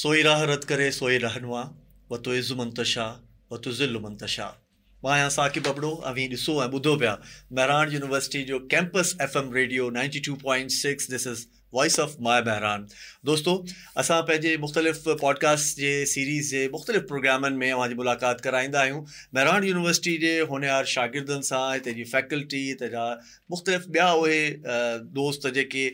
सोई राह रद करे सोई रहनुआ व तो इज़ु मंतशा व तो ज़िल्लु मंतशा। मां आहियां साकिब बबड़ो अवी ॾिसो ऐं ॿुधो पिया महरान यूनिवर्सिटी जो कैंपस FM रेडियो 92.6। This is voice of my बहरान। दोस्तों, असां पंहिंजे मुख़्तलिफ़ पॉडकास्ट जे सीरीज़ जे मुख़्तलिफ़ प्रोग्रामनि में अवां जी मुलाक़ात कराईंदा आहियूं महरान यूनिवर्सिटी जे होनहार शागिर्दनि सां, हिते जी फैकल्टी, हिते जा मुख़्तलिफ़ ॿिया उहे दोस्त जेके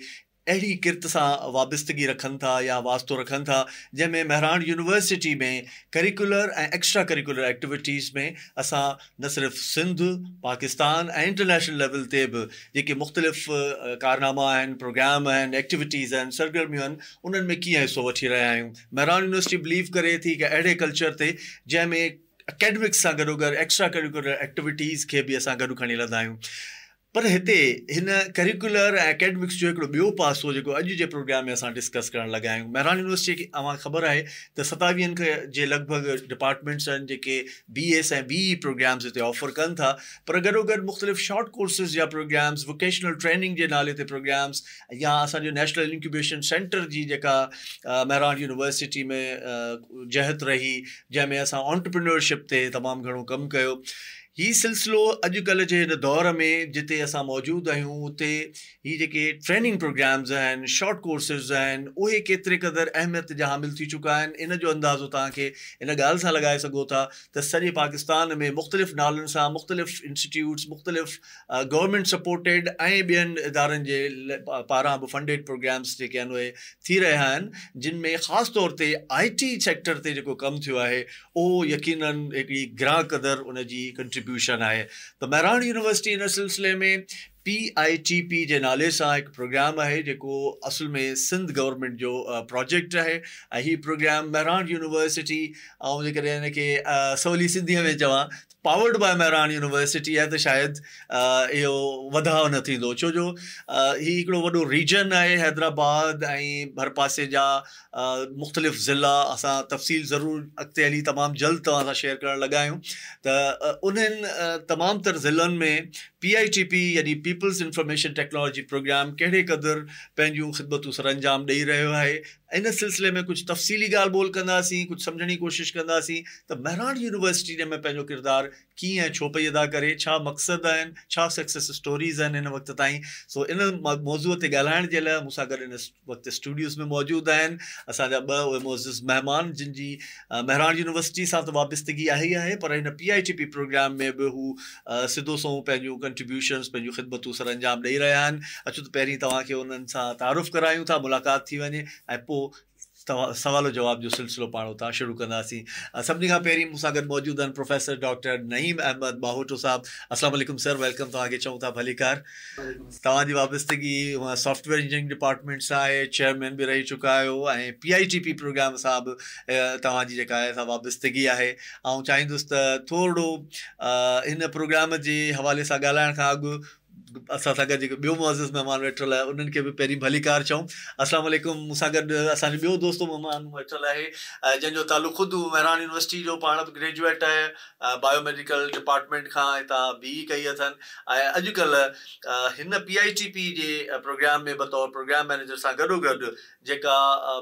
अहिड़ी किर्त सां वाबस्तगी रखनि था या वास्तो रखनि था, जंहिंमें महरान यूनिवर्सिटी में करिकुलर ऐं एक्स्ट्रा करिकुलर एक्टिविटीज़ में असां न सिर्फ़ु सिंध, पाकिस्तान ऐं इंटरनेशनल लेवल ते बि जेके मुख़्तलिफ़ कारनामा आहिनि, प्रोग्राम आहिनि, एक्टिविटीज़ आहिनि, सरगर्मियूं आहिनि, उन्हनि में कीअं हिसो वठी रहिया आहियूं। महरान यूनिवर्सिटी बिलीव करे थी कि अहिड़े कल्चर ते जंहिंमें एकेडमिक्स सां गॾोगॾु एक्स्ट्रा करिकुलर एक्टिविटीज़ खे बि असां गॾु खणी हलंदा आहियूं। पर हिते हिन करिकुलर ऐं एकेडमिक्स जो हिकिड़ो ॿियो पासो जेको अॼु जे प्रोग्राम में असां डिस्कस करणु लॻा आहियूं। महरान यूनिवर्सिटी खे अव्हां ख़बर आहे त 27 जे लॻभॻि डिपार्टमेंट्स आहिनि जेके BS ऐं BE प्रोग्राम्स हिते ऑफर कनि था, पर गॾोगॾु मुख़्तलिफ़ शॉर्ट कोर्सिस जा प्रोग्राम्स, वोकेशनल ट्रेनिंग जे नाले ते प्रोग्राम्स, या असांजो नेशनल इंक्यूबेशन सेंटर जी जेका महरान यूनिवर्सिटी में जहत रही, जंहिंमें असां ऑन्टरप्रिन्योरशिप ते तमामु घणो कमु कयो। ही सिलसिलो अॼुकल्ह जे हिन दौर में जिते असां मौजूदु आहियूं, उते ही जेके ट्रेनिंग प्रोग्राम्स आहिनि, शॉर्ट कोर्सिस आहिनि, उहे केतिरे क़दुरु अहमियत जा हामिल थी चुका आहिनि। इन जो अंदाज़ो तव्हांखे इन ॻाल्हि सां लॻाए सघो था त सॼे पाकिस्तान में मुख़्तलिफ़ नालनि सां मुख़्तलिफ़ इंस्टीट्यूट्स, मुख़्तलिफ़ गवर्नमेंट सपोर्टेड ऐं ॿियनि इदारनि जे पारां बि फंडेड प्रोग्राम्स जेके आहिनि उहे थी रहिया आहिनि, जिन में ख़ासि तौर ते IT सेक्टर ते जेको कमु थियो आहे उहो यकीनन हिकिड़ी ग्राह क़दुरु उन जी कंट्रीब्यूशन आहे। त महरान यूनिवर्सिटी इन सिलसिले में PITP जे नाले सां हिकु प्रोग्राम आहे जेको असुल में सिंध गवर्नमेंट जो प्रोजेक्ट आहे। ऐं हीउ प्रोग्राम महरान यूनिवर्सिटी, ऐं जेकॾहिं हिनखे सवली सिंधीअ में चवां, पावर्ड बाय महरान यूनिवर्सिटी आहे, त शायदि इहो वधाउ न थींदो, छो जो हीउ हिकिड़ो वॾो रीजन आहे हैदराबाद ऐं भर पासे जा मुख़्तलिफ़ ज़िला। असां तफ़सील ज़रूरु अॻिते हली तमामु जल्द तव्हां सां शेयर करणु लॻा आहियूं त उन्हनि तमामु तर ज़िलनि में PITP यानी पीपल्स इंफॉर्मेशन टेक्नोलॉजी प्रोग्राम कहिड़े क़दुरु पंहिंजूं ख़िदमतूं सरअंजाम ॾेई रहियो आहे। इन सिलसिले में कुझु तफ़सीली ॻाल्हि ॿोल कंदासीं, कुझु सम्झण जी कोशिशि कंदासीं त महरान यूनिवर्सिटी में पंहिंजो किरदारु कीअं ऐं छो पई अदा करे, छा मक़सदु आहिनि, छा सक्सेस स्टोरीज़ आहिनि हिन वक़्त ताईं। सो इन मौज़ूअ ते ॻाल्हाइण जे लाइ मूंसां गॾु इन वक़्तु स्टूडियोज़ में मौजूदु आहिनि असांजा ॿ उहे मोज़िज़ महिमान, जिन जी महरान यूनिवर्सिटी सां त वाबस्तगी आहे ई आहे, पर हिन PITP प्रोग्राम में बि हू सिधो सो पंहिंजूं कंट्रीब्यूशन्स, पंहिंजूं ख़िदमतूं सरअंजाम ॾेई रहिया आहिनि। अचो त पहिरीं तव्हांखे उन्हनि सां तारुफ़ करायूं था, मुलाक़ात थी वञे, ऐं पोइ तव्हां सवाल जवाब जो सिलसिलो पाण उतां शुरू कंदासीं। सभिनी खां पहिरीं मूंसां गॾु मौजूदु आहिनि प्रोफेसर डॉक्टर नईम अहमद बाहोटो साहब। अस्सलाम वालेकुम सर, वेलकम, तव्हांखे चऊं था भलीकार। तव्हांजी वाबस्तगी सॉफ्टवेयर इंजीनियरिंग डिपार्टमेंट सां आहे, चेयरमैन बि रही चुका आहियो, ऐं PITP प्रोग्राम सां बि तव्हांजी जेका आहे वाबस्तगी आहे। ऐं चाहींदुसि त थोरो हिन प्रोग्राम जे हवाले सां ॻाल्हाइण खां अॻु असां सां गॾु जेके ॿियो मुअज़िज़ महिमान वेठल आहे उन्हनि खे बि पहिरीं भलीकार चऊं। अस्सलाम वालेकुम। मूंसां गॾु असांजो ॿियो दोस्तो महिमान वेठल आहे जंहिंजो तालुक़ु ख़ुदि महरान यूनिवर्सिटी जो, पाण बि ग्रेजुएट आहे, बायोमेडिकल डिपार्टमेंट खां हितां BE कई अथनि, ऐं अॼुकल्ह हिन PITP जे प्रोग्राम में बतौर प्रोग्राम मैनेजर सां गॾोगॾु जेका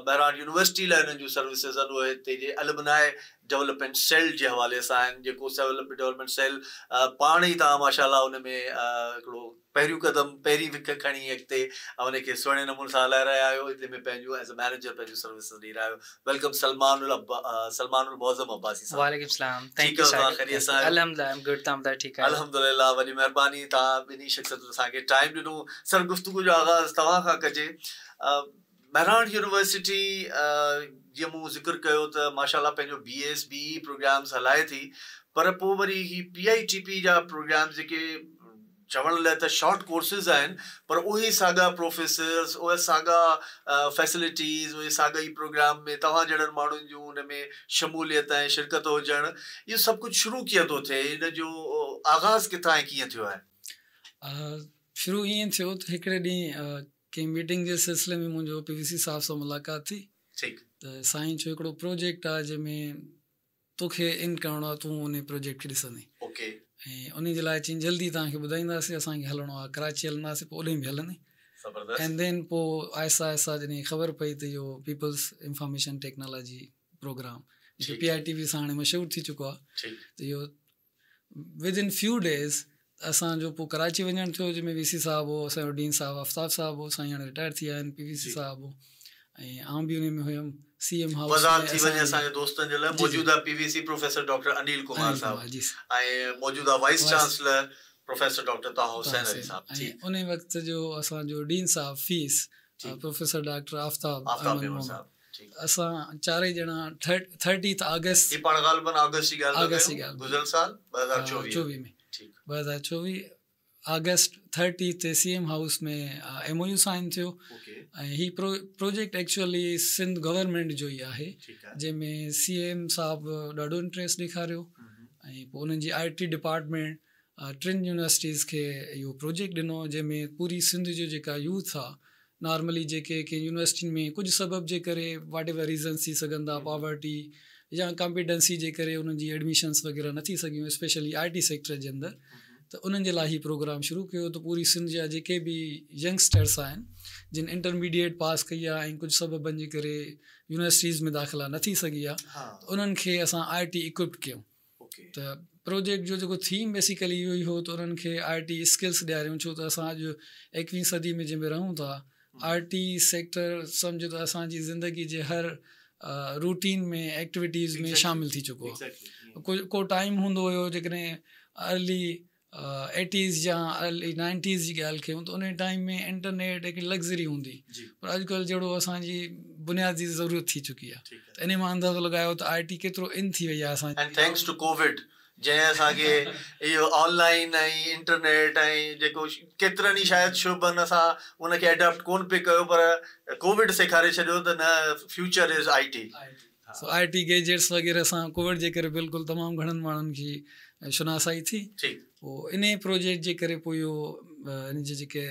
महरान यूनिवर्सिटी लाइ हिननि जूं सर्विसिस आहिनि उहे हिते जे अलुमनाए डेवलपमेंट सेल जे हवाले सां आहिनि, जेको डेवलपमेंट सेल पाण ई तव्हां माशाल्लाह उन में हिकिड़ो पहिरियों क़दम, पहिरीं विक खणी अॻिते उनखे सुहिणे नमूने सां हलाए रहिया आहियो। हिते में पंहिंजो एज़ अ मैनेजर पंहिंजूं सर्विसिस ॾेई रहिया आहियो। वेलकम सलमानुल मौज़म अब्बासी साहब। वालेकुम सलाम, थैंक यू सर। अल्हम्दुलिल्लाह, आई एम गुड, तव्हां ॿुधायो ठीकु आहे? अल्हम्दुलिल्लाह, वॾी महिरबानी, तव्हां ॿिन्ही शख़्सियतुनि असांखे टाइम ॾिनो। सर, गुफ़्तगू जो आगाज़ तव्हां खां कजे। महरान यूनिवर्सिटी जीअं मूं ज़िक्र कयो त माशाल्लाह पंहिंजो BS BE प्रोग्राम्स हलाए थी, पर पोइ वरी ही PITP जा प्रोग्राम जेके चवण लाइ त शॉर्ट कोर्सिस आहिनि, पर उहे साॻा प्रोफेसर्स, उहे साॻा फैसिलिटीज़, उहे साॻा ई प्रोग्राम में तव्हां जहिड़नि माण्हुनि जूं उन में शमूलियत ऐं शिरकत हुजणु, इहो सभु कुझु शुरू कीअं थो थिए? इन जो आगाज़ किथां ऐं कीअं थियो आहे? शुरू ईअं थियो त हिकिड़े ॾींहुं कंहिं मीटिंग जे सिलसिले में मुंहिंजो PVC साहब सां मुलाक़ात थी। ठीकु। त साईं जो हिकिड़ो प्रोजेक्ट आहे जंहिंमें तोखे इन करिणो आहे, तूं उन प्रोजेक्ट खे ॾिसंदे। ओके। ऐं उन जे लाइ चई जल्दी तव्हांखे ॿुधाईंदासीं, असांखे हलणो आहे, कराची हलंदासीं, पोइ ओॾे बि हलंदे। एंड देन पोइ आहिस्ता आहिस्ता जॾहिं ख़बर पई त इहो पीपल्स इंफॉर्मेशन टेक्नोलॉजी प्रोग्राम जेको PITV सां हाणे मशहूरु थी चुको आहे त इहो विदिन फ्यू डेज़ असांजो पोइ कराची वञणु थियो जंहिंमें VC साहिबु हो, असांजो डीन साहिबु आफ़ताब साहिबु हो, साईं हाणे रिटायर थी विया आहिनि, PVC साहिबु हो, ऐं आउं बि उन में हुयुमि CM हाउस वज़ार थी वञे असांजे दोस्तनि जे लाइ मौजूदा PVC professor doctor Anil Kumar साहिबु ऐं मौजूदा वाइस चांसलर प्रोफेसर डॉक्टर ताहा हुसैन अली साहिबु। ऐं उन वक़्त जो असांजो डीन साहिबु फीस प्रोफेसर डॉक्टर आफ़ताब असां चारई ॼणा 30 अगस्त पाण ग़ालिबन अगस्त जी ॻाल्हि गुज़िरियल साल 2024 में 2024 अगस्त 30 ते CM हाउस में MOU साइन थियो ऐं ही प्रोजेक्ट एक्चुअली सिंध गवर्नमेंट जो ई आहे जंहिंमें CM साहिबु ॾाढो इंट्रस्ट ॾेखारियो ऐं पोइ उन्हनि जी IT डिपार्टमेंट 3 यूनिवर्सिटीज़ खे इहो प्रोजेक्ट ॾिनो जंहिंमें पूरी सिंध जो जेका यूथ आहे नॉर्मली जेके कंहिं यूनिवर्सिटियुनि में कुझु सबब जे करे वाट एवर रीज़न्स थी सघनि था, पॉवर्टी या कॉम्पिटेंसी जे करे उन्हनि जी एडमिशन्स वग़ैरह न थी सघियूं स्पेशली IT सेक्टर जे अंदरि, त उन्हनि जे लाइ ही प्रोग्राम शुरू कयो त पूरी सिंध जा जेके बि यंगस्टर्स आहिनि जिन इंटरमीडिएट पास कई आहे ऐं कुझु सबबनि जे करे यूनिवर्सिटीज़ में दाख़िला न थी सघी आहे त उन्हनि खे असां IT इक्विप्ड कयूं। त प्रोजेक्ट जो जेको थीम बेसिकली इहो ई हो त उन्हनि खे IT स्किल्स ॾियारियूं, छो त असां अॼु 21वीं सदी में जंहिंमें रहूं था IT सेक्टर सम्झो त असांजी ज़िंदगी जे हर रूटीन में एक्टिविटीज़ में शामिलु थी चुको आहे। को टाइम हूंदो हुयो जेकॾहिं अर्ली 80s या अर्ली 90s जी ॻाल्हि कयूं त उन टाइम में इंटरनेट हिकिड़ी लग्ज़री हूंदी, पर अॼुकल्ह जहिड़ो असांजी बुनियादी ज़रूरत थी चुकी आहे त इन मां अंदाज़ो लॻायो त IT केतिरो इन थी वई आहे असांजी जंहिं असांखे इहो ऑनलाइन ऐं इंटरनेट ऐं जेको केतिरनि ई शायदि शुबनि असां उनखे एडॉप्ट कोन पिए कयो, पर कोविड सेखारे छॾियो त न फ्यूचर इज़ IT गैजेट्स वग़ैरह सां कोविड जे करे बिल्कुलु तमामु घणनि माण्हुनि खे शुनासाई थी। पोइ इन प्रोजेक्ट जे करे पोइ इहो इन जी जेके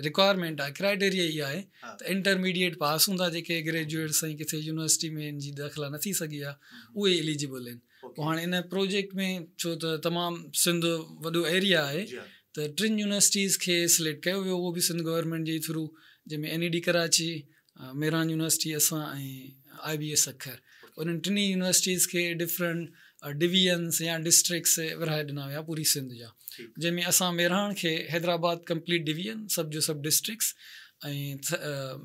रिक्वायरमेंट आहे क्राइटेरिया इहा आहे त इंटरमीडिएट पास हूंदा जेके ग्रेजुएट्स ऐं किथे यूनिवर्सिटी में इन जी दाख़िला न थी सघी आहे उहे एलिजिबल आहिनि। पोइ हाणे इन प्रोजेक्ट में छो त तमामु सिंध वॾो एरिया आहे त 3 यूनिवर्सिटीज़ खे सिलेक्ट कयो वियो, उहो बि सिंध गवर्नमेंट जे थ्रू, जंहिंमें NED कराची, मेरान यूनिवर्सिटी असां ऐं IBS अखर, उन्हनि 3 यूनिवर्सिटीज़ खे डिफरेंट डिवीजन्स या डिस्ट्रिक्ट्स विरहाए ॾिना विया पूरी सिंध जा, जंहिंमें असां मेरहान खे हैदराबाद कंप्लीट डिवीजन सब डिस्ट्रिक्ट्स ऐं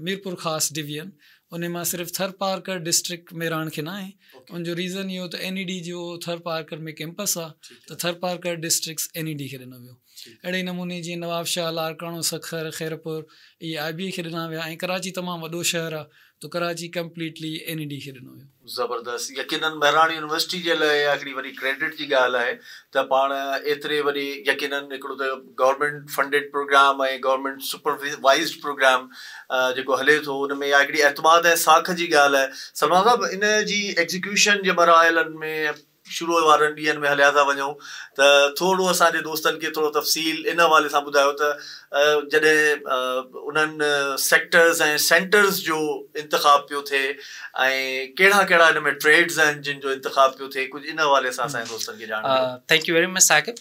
मीरपुर ख़ासि डिवीजन, उन मां सिर्फ़ु थर पार्कर डिस्ट्रिक्ट मेरहान खे न आहे। उनजो रीज़न इहो त NED जो थर पार्कर में कैंपस आहे त थर पार्कर डिस्ट्रिक्ट्स NED खे ॾिनो वियो। अहिड़े नमूने जीअं नवाबशाह, लारकाणो, सखर, खैरपुर इहे IBA खे ॾिना विया, ऐं कराची तमामु वॾो शहर आहे त कराची कंप्लीटली NED खे ॾिनो वियो। ज़बरदस्त, यकीनन मेरहान यूनिवर्सिटी जे लाइ हिकिड़ी वॾी क्रेडिट जी ॻाल्हि आहे त पाण एतिरे वॾे यकीनन हिकिड़ो त गवर्नमेंट फंडेड प्रोग्राम ऐं गवर्नमेंट सुपरवाइज़्ड प्रोग्राम जेको हले थो उन में इहा हिकिड़ी एतमाद ऐं साख जी ॻाल्हि आहे। सलमान साहिबु इन जी एग्ज़ीक्यूशन जे मराहिलनि में शुरू वारनि ॾींहंनि में हलिया था वञूं त थोरो असांजे दोस्तनि खे थोरो तफ़सील इन हवाले सां ॿुधायो त जॾहिं उन्हनि सेक्टर्स ऐं सेंटर्स जो इंतिख़ाब पियो थिए ऐं कहिड़ा कहिड़ा हिन में ट्रेड्स आहिनि जिन जो इंतिख़ाब पियो थिए, कुझु इन हवाले सां असांजे दोस्तनि खे ॼाण। Thank you very much Saqib.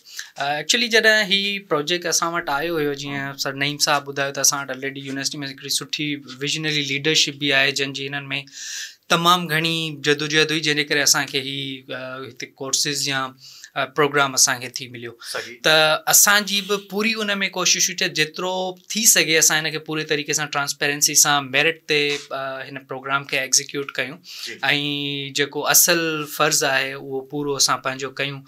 Actually जॾहिं ही प्रोजेक्ट असां वटि आयो हुयो, जीअं सर नईम साहिबु ॿुधायो त असां वटि ऑलरेडी यूनिवर्सिटी में हिकिड़ी सुठी विजनरी लीडरशिप बि आहे जंहिंजी हिननि में तमामु घणी जदोजहद हुई, जंहिंजे करे असांखे ही हिते कोर्सिस या प्रोग्राम असांखे थी मिलियो। त असांजी बि पूरी उन में कोशिशि हुई जेतिरो थी सघे असां हिन खे पूरे तरीक़े सां ट्रांसपेरेंसी सां मेरिट ते हिन प्रोग्राम खे एग्ज़ीक्यूट कयूं ऐं जेको असल फ़र्ज़ु आहे उहो पूरो असां पंहिंजो कयूं,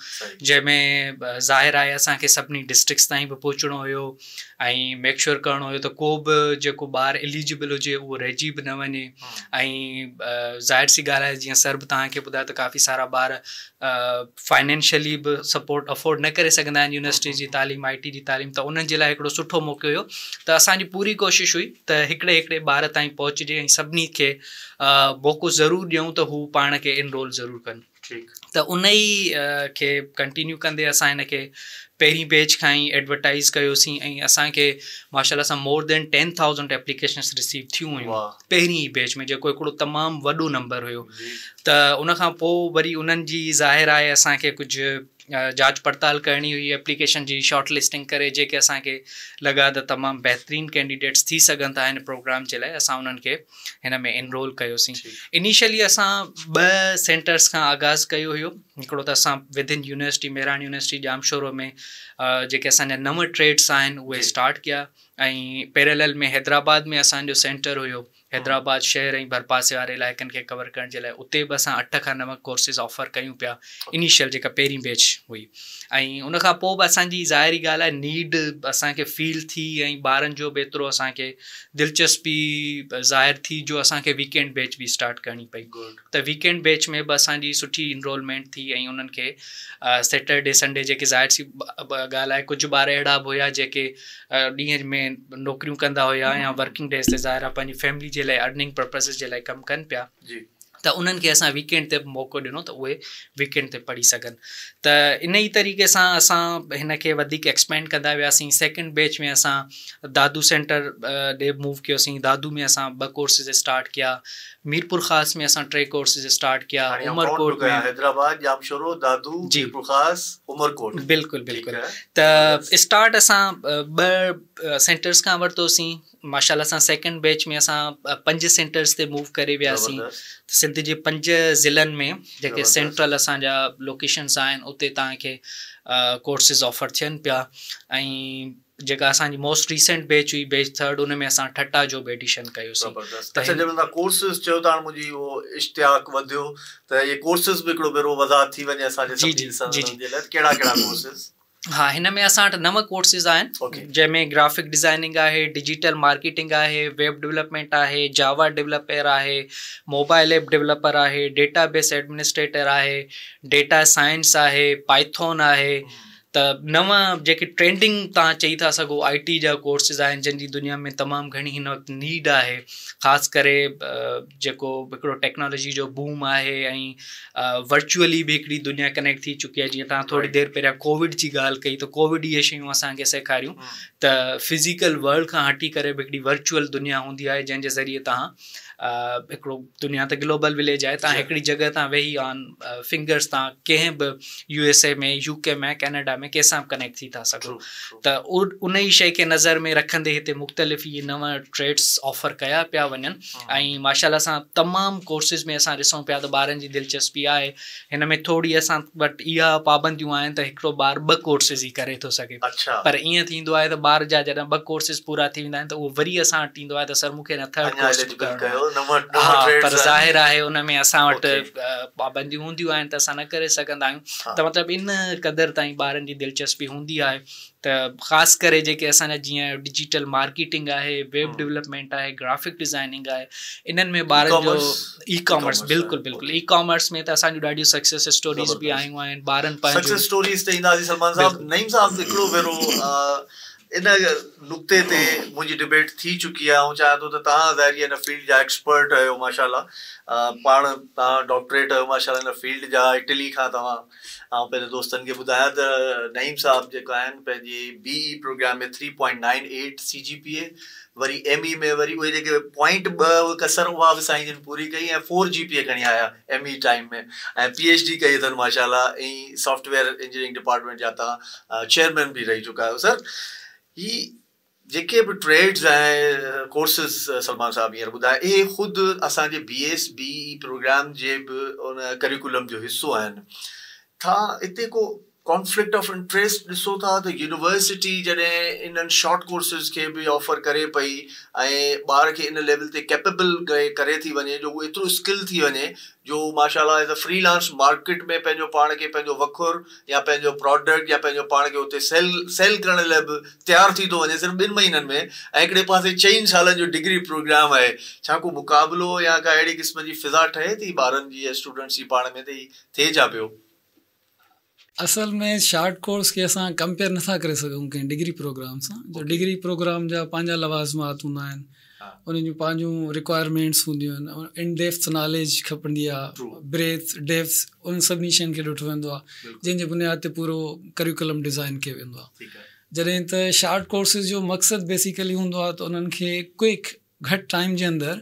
जंहिंमें ज़ाहिर आहे असांखे सभिनी डिस्ट्रिक्ट्स ताईं बि पहुचणो हुयो ऐं मेक श्योर करिणो हुयो त को बि जेको ॿारु एलिजिबल हुजे उहो रहिजी बि न वञे। ऐं ज़ाहिर सी ॻाल्हि आहे, जीअं सर बि तव्हांखे ॿुधायो त काफ़ी सारा ॿार फाइनेंशियली बि सपोर्ट अफोर्ड न करे सघंदा आहिनि यूनिवर्सिटी जी तालीम, IT जी तालीम, त उन्हनि जे लाइ हिकिड़ो सुठो मौक़ो हुयो। त असांजी पूरी कोशिशि हुई त हिकिड़े ॿार ताईं पहुचजे ऐं सभिनी खे मौक़ो ज़रूरु ॾियूं त हू पाण खे इनरोल ज़रूरु कनि। त उन ई खे कंटिन्यू कंदे असां हिन खे पहिरीं बैच खां ई एडवर्टाइज़ कयोसीं ऐं असांखे माशाल्लाह सां मोर देन 10,000 एप्लीकेशन्स रिसीव थियूं हुयूं पहिरीं ई बैच में, जेको हिकिड़ो तमामु वॾो नंबर हुयो। त उनखां पोइ वरी उन्हनि जी ज़ाहिर आहे असांखे कुझु जांच पड़ताल करणी हुई एप्लीकेशन जी शॉर्ट लिस्टिंग करे जेके असांखे लॻा त तमामु बहितरीनु कैंडिडेट्स थी सघनि था हिन प्रोग्राम जे लाइ असां उन्हनि खे हिन में एनरोल कयोसीं। इनिशियली असां 2 सेंटर्स खां आगाज़ कयो हुयो। हिकिड़ो त असां within university Mehran university Jamshoro में जेके असांजा 9 ट्रेड्स आहिनि उहे स्टार्ट कया ऐं पैरेलल में हैदराबाद में असांजो सेंटर हुयो। हैदराबाद शहर ऐं भरपासे वारे इलाइक़नि खे कवर करण जे लाइ उते बि असां 8 खां 9 कोर्सिस ऑफर कयूं पिया इनिशियल जेका पहिरीं बैच हुई। ऐं उनखां पोइ बि असांजी ज़ाहिरी ॻाल्हि आहे नीड असांखे फील थी ऐं ॿारनि जो बि एतिरो असांखे दिलचस्पी ज़ाहिर थी जो असांखे वीकेंड बैच बि स्टार्ट करणी पई। त वीकेंड बैच में बि असांजी सुठी इनरोलमेंट थी ऐं उन्हनि खे सैटरडे संडे जेके ज़ाहिर सी ॻाल्हि आहे कुझु ॿार अहिड़ा बि हुया जेके ॾींहं में नौकरियूं कंदा हुया या वर्किंग डेज़ ते ज़ाहिर आहे पंहिंजी फैमिली जे लाइ अर्निंग पर्पज़ जे लाइ कमु कनि पिया त उन्हनि खे असां वीकेंड ते मौक़ो ॾिनो त उहे वीकेंड ते पढ़ी सघनि। त इन ई तरीक़े सां असां हिन खे वधीक एक्सपेंड कंदा वियासीं। सेकेंड बैच में असां दादू सेंटर ॾे मूव कयोसीं। दादू में असां 2 कोर्सिस स्टार्ट कया। मीरपुर ख़ास में असां 3 कोर्सिस स्टार्ट कया। उमरकोट में हैदराबाद जामशोरो दादू मीरपुर ख़ास उमरकोट। बिल्कुलु बिल्कुलु। त स्टार्ट असां 2 सेंटर्स खां वरितोसीं। माशाल्लाह सां सेकेंड बैच में असां 5 सेंटर्स ते मूव करे वियासीं। सिंध जे 5 ज़िलनि में जेके सेंट्रल असांजा लोकेशन्स आहिनि उते तव्हांखे कोर्सिस ऑफर थियनि पिया। ऐं जेका असांजी मोस्ट रीसेंट बैच हुई बैच 3rd उन में असां ठट्टा जो बि एडिशन कयोसीं। अच्छा, जब तव्हां कोर्सिस चयो था मुंहिंजी उहो इश्तियाक वधियो त इहे कोर्सिस बि हिकिड़ो भेरो वज़ाहत थी वञे असांजे जे लाइ कहिड़ा कोर्सिस? हाँ, हिन में असां वटि 9 कोर्सिस आहिनि जंहिंमें ग्राफिक डिज़ाइनिंग आहे, डिजिटल मार्केटिंग आहे, वेब डेवलपमेंट आहे, जावा डेवलपर आहे, मोबाइल ऐप डेवलपर आहे, डेटाबेस एडमिनिस्ट्रेटर आहे, डेटा साइंस आहे, पाइथन आहे। त 9 जेके ट्रेंडिंग तव्हां चई था सघो IT जा कोर्सिस आहिनि जिन जी दुनिया में तमामु घणी हिन वक़्तु नीड आहे। ख़ासि करे जेको हिकिड़ो टेक्नोलॉजी जो बूम आहे ऐं वर्चुअली बि हिकिड़ी दुनिया कनेक्ट थी चुकी आहे। जीअं तव्हां थोरी देरि पहिरियां कोविड जी ॻाल्हि कई त कोविड इहे शयूं असांखे सेखारियूं त फिज़िकल वर्ल्ड खां हटी करे बि हिकिड़ी वर्चुअल दुनिया हूंदी आहे जंहिंजे ज़रिए तव्हां हिकिड़ो दुनिया त ग्लोबल विलेज आहे। तव्हां हिकिड़ी जॻह तां वेही ऑन फिंगर्स तव्हां कंहिं बि USA में UK में कैनेडा में कंहिंसां बि कनेक्ट थी था सघो। त उन ई शइ खे नज़र में रखंदे हिते मुख़्तलिफ़ इहे 9 ट्रेड्स ऑफर कया पिया वञनि। ऐं माशाल्लाह सां तमामु कोर्सिस में असां ॾिसूं पिया त ॿारनि जी दिलचस्पी आहे। हिन में थोरी असां वटि इहा पाबंदियूं आहिनि त हिकिड़ो ॿारु 2 कोर्सिस ई करे थो सघे। पर ईअं थींदो आहे त ॿार जा जॾहिं 2 कोर्सिस पूरा थी वेंदा आहिनि त उहो वरी असां वटि ईंदो आहे त सर मूंखे 3rd कोर्स करणो आहे। पर ज़ाहिर आहे उन में असां वटि पाबंदियूं हूंदियूं आहिनि त असां न करे सघंदा आहियूं। त मतिलबु इन क़दुरु ताईं ॿारनि जी दिलचस्पी हूंदी आहे। त ख़ासि करे जेके असांजा जीअं डिजिटल मार्केटिंग आहे, वेब डेवलपमेंट आहे, ग्राफिक डिज़ाइनिंग आहे, इन्हनि में ॿारनि जो ई कॉमर्स बिल्कुलु बिल्कुलु ई कॉमर्स में त असांजूं ॾाढियूं सक्सेस स्टोरीज़ बि आयूं आहिनि। ॿारनि पंहिंजो स्टोरीज़ ते ईंदासीं। सलमान साहब, नईम साहब हिकिड़ो भेरो इन नुक़्ते ते मुंहिंजी डिबेट थी चुकी आहे ऐं चाहियां थो त तव्हां ज़ाहिर हिन फील्ड जा एक्सपर्ट आहियो माशाल्लाह। पाण तव्हां डॉक्टरेट आहियो माशाल्लाह हिन फील्ड जा। इटली खां तव्हां पंहिंजे दोस्तनि खे ॿुधायां त नईम साहब जेका आहिनि पंहिंजे BE प्रोग्राम में 3.98 CGPA, वरी ME में वरी उहे जेके 0.2 कसर उहा बि साईं जिन पूरी कई ऐं 4 GPA खणी आया ME टाइम में ऐं PhD कई अथनि माशाल्लाह। ऐं सॉफ्टवेयर इंजीनियरिंग डिपार्टमेंट जा तव्हां चेयरमैन बि रही चुका आहियो। सर, ही जेके बि ट्रेड्स ऐं कोर्सिस सलमान साहब हींअर ॿुधाए इहे ख़ुदि असांजे BE प्रोग्राम जे बि उन करिकुलम जो हिसो आहिनि। था हिते को कॉन्फ्लिक्ट ऑफ इंट्रेस्ट ॾिसो था त यूनिवर्सिटी जॾहिं इन्हनि शॉर्ट कोर्सिस खे बि ऑफर करे पई ऐं ॿार खे इन लेवल ते कैपेबल करे थी वञे जो उहो एतिरो स्किल थी वञे जो माशाल्लाह एज़ अ फ्रीलांस मार्केट में पंहिंजो पाण खे पंहिंजो वखुर या पंहिंजो प्रोडक्ट या पंहिंजो पाण खे उते सेल करण लाइ बि तयारु थी थो वञे सिर्फ़ु 2 महीननि में। ऐं हिकिड़े पासे 4 सालनि जो डिग्री प्रोग्राम आहे। छा को मुक़ाबिलो या का अहिड़ी क़िस्म जी फिज़ा ठहे थी ॿारनि जी या स्टूडेंट्स जी पाण में त थिए छा पियो? असल में शॉर्ट कोर्स के असां कंपेयर नथा करे सघूं कंहिं डिग्री प्रोग्राम सां। जो डिग्री प्रोग्राम जा पंहिंजा लवाज़मात हूंदा आहिनि, उन्हनि जूं पंहिंजूं रिक्वायरमेंट्स हूंदियूं आहिनि, इन डेप्थ नॉलेज खपंदी आहे, ब्रेथ डेप्थ उन सभिनी शयुनि खे ॾिठो वेंदो आहे जंहिंजे बुनियाद ते पूरो करिकुलम डिज़ाइन कयो वेंदो आहे। जॾहिं त शॉर्ट कोर्सिस जो मक़सदु बेसिकली हूंदो आहे त उन्हनि खे क्विक घटि टाइम जे अंदरि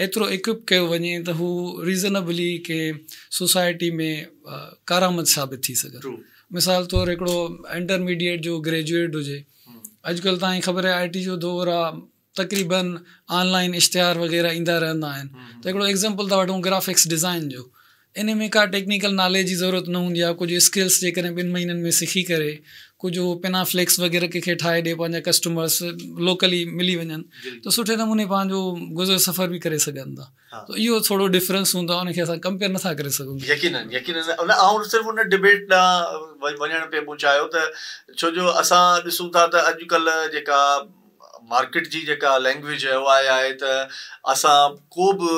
एतिरो इक्विप कयो वञे त हू रीज़नेबली के सोसाइटी में कारामद साबित थी सघनि। मिसाल तौरु हिकिड़ो इंटरमीडिएट जो ग्रेजुएट हुजे, अॼुकल्ह तव्हांखे ख़बर आहे IT जो दौर आहे, तक़रीबन ऑनलाइन इश्तिहार वग़ैरह ईंदा रहंदा आहिनि। त हिकिड़ो एग्ज़ाम्पल था वठूं ग्राफिक्स डिज़ाइन जो, इन में का टेक्निकल नॉलेज जी ज़रूरत न हूंदी आहे। कुझु स्किल्स जेकॾहिं 2 महीननि में सिखी करे कुझु पेनाफ्लेक्स वग़ैरह कंहिंखे ठाहे ॾिए, पंहिंजा कस्टमर्स लोकली मिली वञनि त सुठे नमूने पंहिंजो गुज़र सफ़र बि करे सघनि था। त इहो थोरो डिफरेंस हूंदो आहे, उनखे असां कंपेयर नथा करे सघूं। यकीनन ऐं सिर्फ़ु उन डिबेट ॾांहुं वञण पे मूं चाहियो त छो जो असां ॾिसूं था त अॼुकल्ह जेका मार्केट जी जेका लैंग्वेज है उहा आहे त असां को बि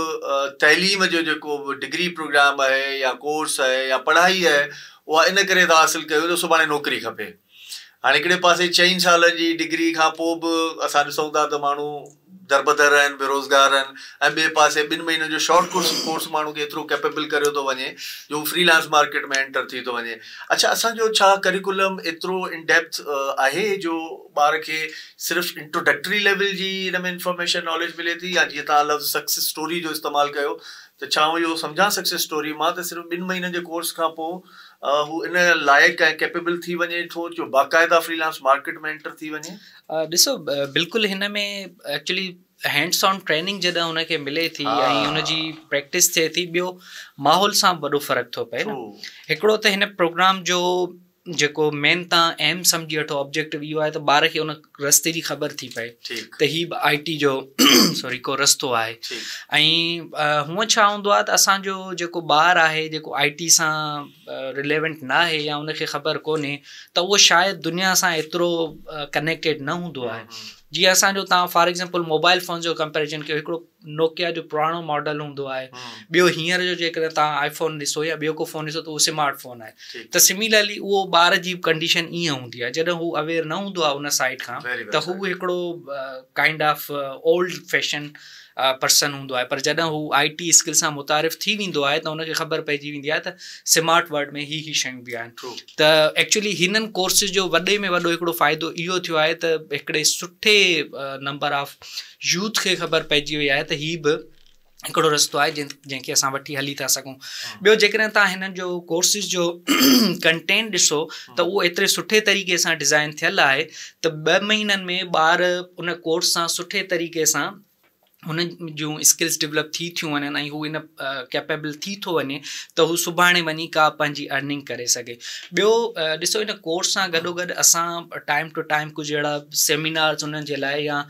तइलीम जो जेको बि डिग्री प्रोग्राम आहे या कोर्स आहे या पढ़ाई आहे उहा इन करे था हासिलु कयूं त सुभाणे नौकिरी खपे। हाणे हिकिड़े पासे 4 साल जी डिग्री खां पोइ बि असां ॾिसूं था त माण्हू दरबदर आहिनि, बेरोज़गार आहिनि, ऐं ॿिए पासे 2 महीननि जो शॉर्ट कोर्स माण्हू खे एतिरो कैपेबल करे थो वञे जो फ्रीलांस मार्केट में एंटर थी थो वञे। अच्छा, असांजो छा करिकुलम एतिरो इन डेप्थ आहे जो ॿार खे सिर्फ़ु इंट्रोडक्टरी लेवल जी हिन में इंफॉर्मेशन नॉलेज मिले थी, या जीअं तव्हां लफ़्ज़ सक्सेस स्टोरी जो इस्तेमालु कयो त छा इहो सम्झां सक्सेस स्टोरी मां त सिर्फ़ु 2 महीननि जे कोर्स खां पोइ हू इन लाइक़ु ऐं कैपेबल थी वञे थो जो बाक़ाइदा फ्रीलांस मार्केट में एंटर थी वञे? ॾिसो, बिल्कुलु हिन में एक्चुअली हैंड्स ऑन ट्रेनिंग जॾहिं हुनखे मिले थी ऐं हुनजी प्रैक्टिस थिए थी, ॿियो माहौल सां वॾो फ़र्क़ु थो पए न। हिकिड़ो त हिन प्रोग्राम जो जेको मेन तव्हां एम सम्झी वठो, ऑब्जेक्टिव इहो आहे त ॿार खे उन रस्ते जी ख़बर थी पए त हीउ बि IT जो सॉरी को रस्तो आहे। ऐं हूअं छा हूंदो आहे त असांजो जेको ॿारु आहे जेको IT सां रिलेवेंट न आहे या उनखे ख़बर कोन्हे त उहो शायदि दुनिया सां एतिरो कनेक्टेड न हूंदो आहे। जीअं असांजो तव्हां फॉर एग्ज़ाम्पल मोबाइल फ़ोन जो कंपेरिजन कयो, हिकिड़ो नोकिया जो पुराणो मॉडल हूंदो आहे, ॿियो हींअर जो जेकॾहिं तव्हां आईफोन ॾिसो या ॿियो को फ़ोन ॾिसो त उहो स्मार्ट फ़ोन आहे। त सिमिलरली उहो ॿार जी कंडीशन ईअं हूंदी आहे, जॾहिं हू अवेयर न हूंदो आहे उन साइड खां त हू हिकिड़ो kind of old fashion person हूंदो आहे। पर जॾहिं हू IT स्किल सां मुतारिफ़ थी वेंदो आहे त हुनखे ख़बर पइजी वेंदी आहे त स्मार्ट वर्ड में ही शयूं बि आहिनि। त एक्चुअली हिननि कोर्सिस जो वॾे में वॾो हिकिड़ो फ़ाइदो इहो थियो आहे त हिकिड़े सुठे नंबर ऑफ यूथ खे ख़बर पइजी वई आहे त हीउ बि हिकिड़ो रस्तो आहे जंहिंखे असां वठी हली था सघूं। ॿियो जेकॾहिं तव्हां हिननि जो कोर्सिस जो कंटेंट ॾिसो त उहो एतिरे सुठे तरीक़े सां डिज़ाइन थियल आहे त 2 महीननि में ॿार उन कोर्स सां सुठे तरीक़े सां हुन जूं स्किल्स डेवलप थी थियूं वञनि ऐं हू इन कैपेबल थी थो वञे त हू सुभाणे वञी का पंहिंजी अर्निंग करे सघे। ॿियो ॾिसो, इन कोर्स सां गॾोगॾु असां टाइम टू टाइम कुझु अहिड़ा सेमिनार्स उन्हनि जे लाइ या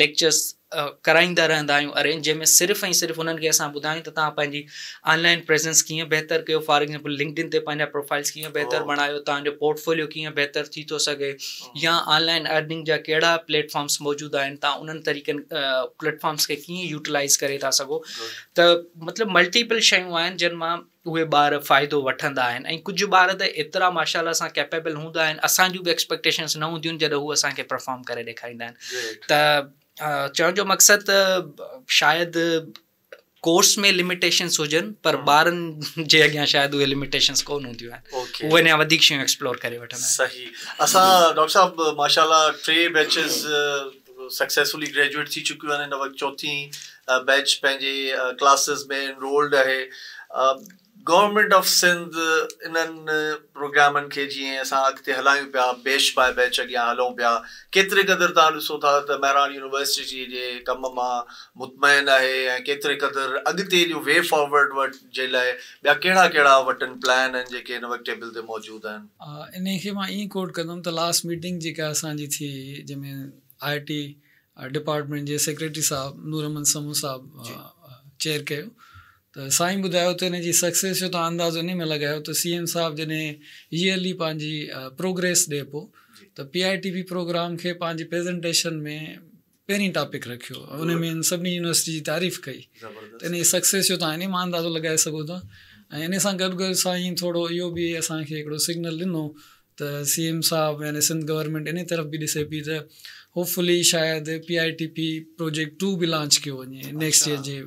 लेक्चर्स कराईंदा रहंदा आहियूं अरेंज, जंहिंमें सिर्फ़ु ऐं सिर्फ़ु उन्हनि खे असां ॿुधायूं त तव्हां पंहिंजी ऑनलाइन प्रेजेंस कीअं बहितर कयो। फॉर एग्ज़ाम्पल लिंक्डइन ते पंहिंजा प्रोफाइल्स कीअं बहितर बणायो, तव्हांजो पोर्टफोलियो कीअं बहितर थी थो सघे, या ऑनलाइन अर्निंग जा कहिड़ा प्लेटफॉर्म्स मौजूदु आहिनि, तव्हां उन्हनि तरीक़नि प्लेटफॉर्म्स खे कीअं यूटिलाइज़ करे था सघो। त मतिलबु मल्टीपल शयूं आहिनि जिन मां उहे ॿार फ़ाइदो वठंदा आहिनि। ऐं कुझु ॿार त एतिरा माशाअल्लाह सां कैपेबल हूंदा आहिनि, असांजूं बि एक्सपेक्टेशंस न हूंदियूं आहिनि जॾहिं हू असांखे परफॉर्म करे ॾेखारींदा आहिनि। त चवण जो मक़सदु त शायदि कोर्स में लिमिटेशंस हुजनि, पर ॿारनि जे अॻियां शायदि उहे लिमिटेशंस कोन हूंदियूं आहिनि, उहे अञा वधीक शयूं एक्सप्लोर करे वठंदा आहिनि। सही। असां डॉक्टर साहब माशाअल्लाह 3 बैचेस सक्सेसफुली ग्रेजुएट थी चुकियूं आहिनि। हिन वक़्तु 4th बैच पंहिंजे क्लासिस में इनरोल्ड आहे। गवर्नमेंट ऑफ सिंध इन्हनि प्रोग्रामनि खे जीअं असां अॻिते हलायूं पिया, बैच बाय बैच अॻियां हलूं पिया, केतिरे क़दुरु तव्हां ॾिसो था त महरान यूनिवर्सिटी जे कम मां मुतमइन आहे, ऐं केतिरे क़दुरु अॻिते जो वे फॉरवर्ड जे लाइ ॿिया कहिड़ा कहिड़ा वटनि प्लान आहिनि जेके हिन वक़्तु टेबल ते मौजूदु आहिनि? इन खे मां ईअं कोट कंदुमि त लास्ट मीटिंग जेका असांजी थी, जंहिंमें IT डिपार्टमेंट जे सेक्रेटरी साहब नूर अहमद समू साहब चेयर कयो, त साईं ॿुधायो त हिन जी सक्सेस जो तव्हां अंदाज़ो इन में लॻायो त CM साहब जॾहिं ईयरली पंहिंजी प्रोग्रेस ॾिए पोइ त PITP प्रोग्राम खे पंहिंजी प्रेज़ेंटेशन में पहिरीं टॉपिक रखियो, उन में सभिनी यूनिवर्सिटी जी तारीफ़ कई। त इन जी सक्सेस जो तव्हां इन मां अंदाज़ो लॻाए सघो था। ऐं इन सां गॾु गॾु साईं थोरो इहो बि असांखे हिकिड़ो सिग्नल ॾिनो त CM साहब यानी सिंध गवर्नमेंट इन तरफ़ बि ॾिसे पई त होपफुली शायदि PITP प्रोजेक्ट 2 बि लॉन्च कयो वञे नेक्स्ट ईयर जे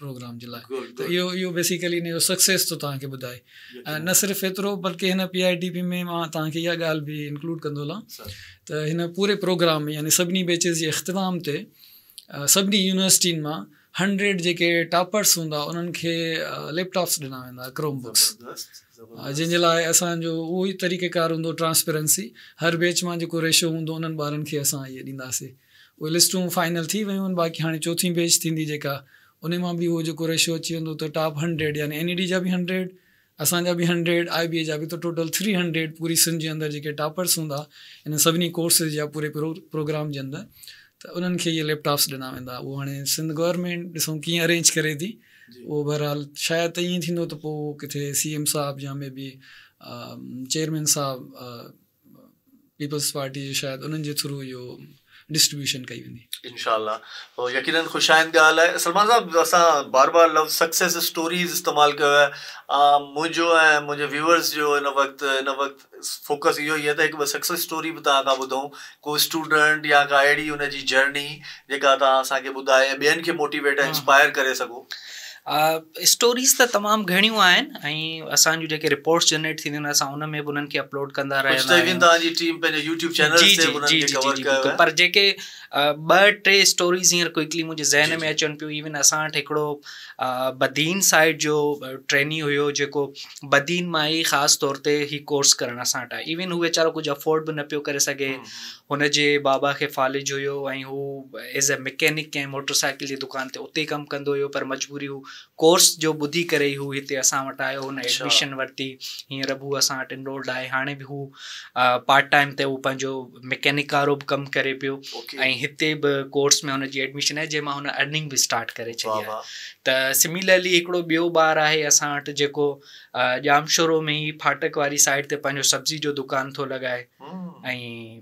प्रोग्राम जे लाइ। त इहो बेसिकली इन जो सक्सेस थो तव्हांखे ॿुधाए। ऐं न सिर्फ़ु एतिरो बल्कि हिन PITP में मां तव्हांखे इहा ॻाल्हि बि इंक्लूड कंदो हलां त हिन पूरे प्रोग्राम में यानी सभिनी बैचिस जे इख़्तिताम ते सभिनी यूनिवर्सिटियुनि मां 100 जेके टॉपर्स हूंदा उन्हनि खे लैपटॉप्स ॾिना वेंदा क्रोम बुक्स, जंहिंजे लाइ असांजो उहो ई तरीक़ेकार हूंदो ट्रांसपेरेंसी, हर बैच मां जेको रेशो हूंदो उन्हनि ॿारनि खे असां इहे ॾींदासीं। उहे लिस्टूं फाइनल थी वियूं आहिनि, बाक़ी हाणे चौथीं बैच थींदी जेका उन मां बि उहो जेको रेशो अची वेंदो त टॉप 100 यानी NED जा बि 100, असांजा बि 100, IBA जा बि, त टोटल 300 पूरी सिंध जे अंदरि जेके टॉपर्स हूंदा इन सभिनी कोर्सिस जा पूरे प्रोग्राम जे अंदरि, त उन्हनि खे इहे लैपटॉप्स ॾिना वेंदा। उहो हाणे सिंध गवर्नमेंट ॾिसूं कीअं अरेंज करे थी, उहो बहरहाल शायदि त ईअं थींदो त पोइ किथे CM साहब या में बि चेयरमैन साहब पीपल्स पार्टी जो शायदि उन्हनि जे थ्रू इहो डिस्ट्रीब्यूशन कई वेंदी इंशाल्लाह। तो यकीनन ख़ुशाइंद ॻाल्हि आहे। सलमान साहब, असां बार बार लफ़्ज़ सक्सेस स्टोरीज़ इस्तेमालु कयो आहे। मुंहिंजो ऐं मुंहिंजे व्यूअर्स जो इन वक़्तु फोकस इहो ई आहे त हिकु ॿ सक्सेस स्टोरी बि तव्हां खां ॿुधूं, को स्टूडेंट या का अहिड़ी हुनजी जर्नी जेका तव्हां असांखे ॿुधाए ऐं ॿियनि खे मोटिवेट ऐं इंस्पायर करे सघो। स्टोरीज़ त तमामु घणियूं आहिनि ऐं असांजूं जेके रिपोर्ट्स जनरेट थींदियूं आहिनि असां उन में बि उन्हनि खे अपलोड कंदा रहंदा आहियूं। पर जेके 2-3 स्टोरीज़ हींअर क्विकली मुंहिंजे ज़हन में अचनि पियूं। इवन असां वटि हिकिड़ो बदीन साइड जो ट्रेनी हुयो जेको बदीन मां ई ख़ासि तौर ते ही कोर्स करणु असां वटि आहे। इवन हू वीचारो कुझु अफोर्ड बि न पियो करे सघे, हुनजे बाबा खे फालिज हुयो ऐं हू एज़ अ मैकेनिक कंहिं मोटरसाइकिल जी दुकान ते उते कमु कंदो हुयो, पर मजबूरी हू कोर्स जो ॿुधी करे ई हू हिते असां वटि आयो, हुन एडमिशन वरिती, हींअर बि हू असां वटि इनरोल्ड आहे। हाणे बि हू पार्ट टाइम ते हू पंहिंजो मैकेनिक वारो बि कमु करे पियो ऐं हिते बि कोर्स में हुनजी एडमिशन आहे जंहिंमां हुन अर्निंग बि स्टार्ट करे छॾी आहे। त सिमिलरली हिकिड़ो ॿियो ॿारु आहे असां वटि जेको जामशोरो में ई फाटक वारी साइड ते पंहिंजो सब्जी जो दुकान थो लॻाए ऐं